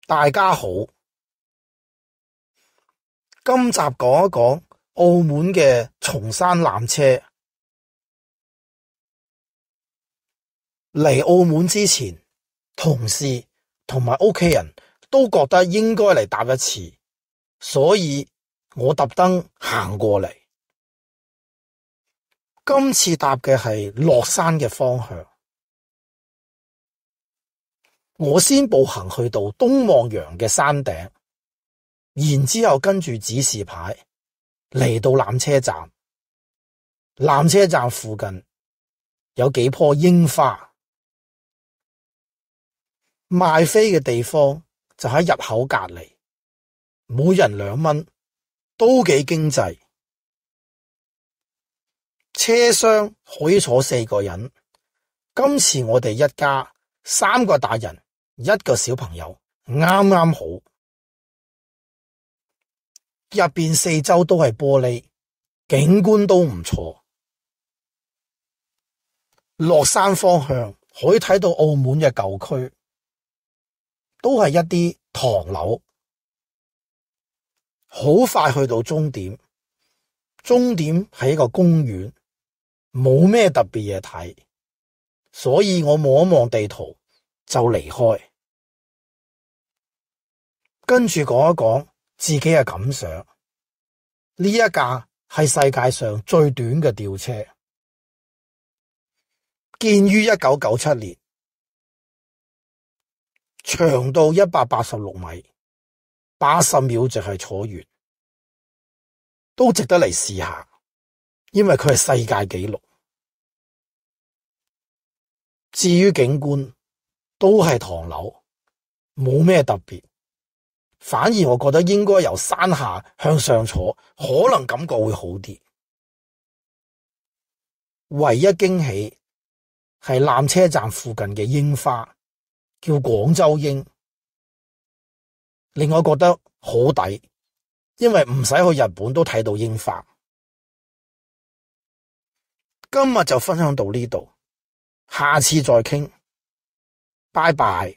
大家好，今集講一講澳門嘅松山纜車。嚟澳門之前，同事同埋屋企人都覺得應該嚟搭一次，所以我特登行過嚟。今次搭嘅係落山嘅方向，我先步行去到東望洋嘅山頂，然之後跟住指示牌嚟到纜車站。纜車站附近有幾棵櫻花，賣飛嘅地方就喺入口隔離，每人2蚊，都幾經濟。車廂可以坐4個人，今次我哋一家3個大人1個小朋友，啱啱好。入邊4周都係玻璃，景觀都唔錯。落山方向可以睇到澳門嘅舊區，都係一啲唐樓。好快去到終點，終點係一個公園，冇咩特別嘢睇，所以我望一望地圖就離開。跟住講一講自己嘅感想。呢一架係世界上最短嘅吊車，建於1997年，長到186米，80秒就係坐完，都值得嚟試下，因為佢係世界紀錄。至於景觀，都係唐樓，冇咩特別。反而我覺得應該由山下向上坐，可能感覺會好啲。唯一驚喜係纜車站附近嘅櫻花，叫廣州櫻，令我覺得好抵，因為唔使去日本都睇到櫻花。今日就分享到呢度，下次再傾，拜拜。